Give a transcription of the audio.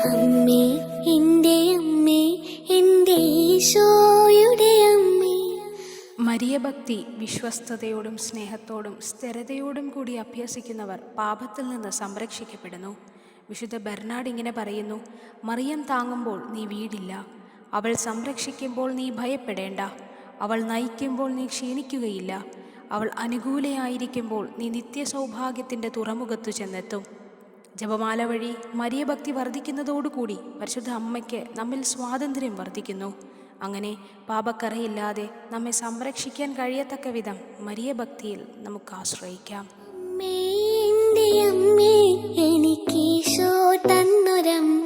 അമ്മേ, എൻ്റെ അമ്മേ, എൻ്റെ ഈശോയുടെ അമ്മേ. മരിയഭക്തി വിശ്വസ്തയോടും സ്നേഹത്തോടും സ്ഥിരതയോടും കൂടി അഭ്യസിക്കുന്നവർ പാപത്തിൽ നിന്ന് സംരക്ഷിക്കപ്പെടുന്നു. വിശുദ്ധ ബെർനാഡ് ഇങ്ങനെ പറയുന്നു: മറിയം താങ്ങുമ്പോൾ നീ വീടില്ല, അവൾ സംരക്ഷിക്കുമ്പോൾ നീ ഭയപ്പെടേണ്ട, അവൾ നയിക്കുമ്പോൾ നീ ക്ഷീണിക്കുകയില്ല, അവൾ അനുകൂലയായിരിക്കുമ്പോൾ നീ നിത്യസൗഭാഗ്യത്തിൻ്റെ തുറമുഖത്തു ചെന്നെത്തും. ജപമാല വഴി മരിയഭക്തി വർദ്ധിക്കുന്നതോടുകൂടി പരിശുദ്ധ അമ്മയ്ക്ക് നമ്മിൽ സ്വാതന്ത്ര്യം വർദ്ധിക്കുന്നു. അങ്ങനെ പാപക്കറയില്ലാതെ നമ്മെ സംരക്ഷിക്കാൻ കഴിയത്തക്ക വിധം മരിയഭക്തിയിൽ നമുക്ക് ആശ്രയിക്കാം. അമ്മേ, എൻ്റെ അമ്മേ, എനിക്കീശോ തന്നൊരമ്മ.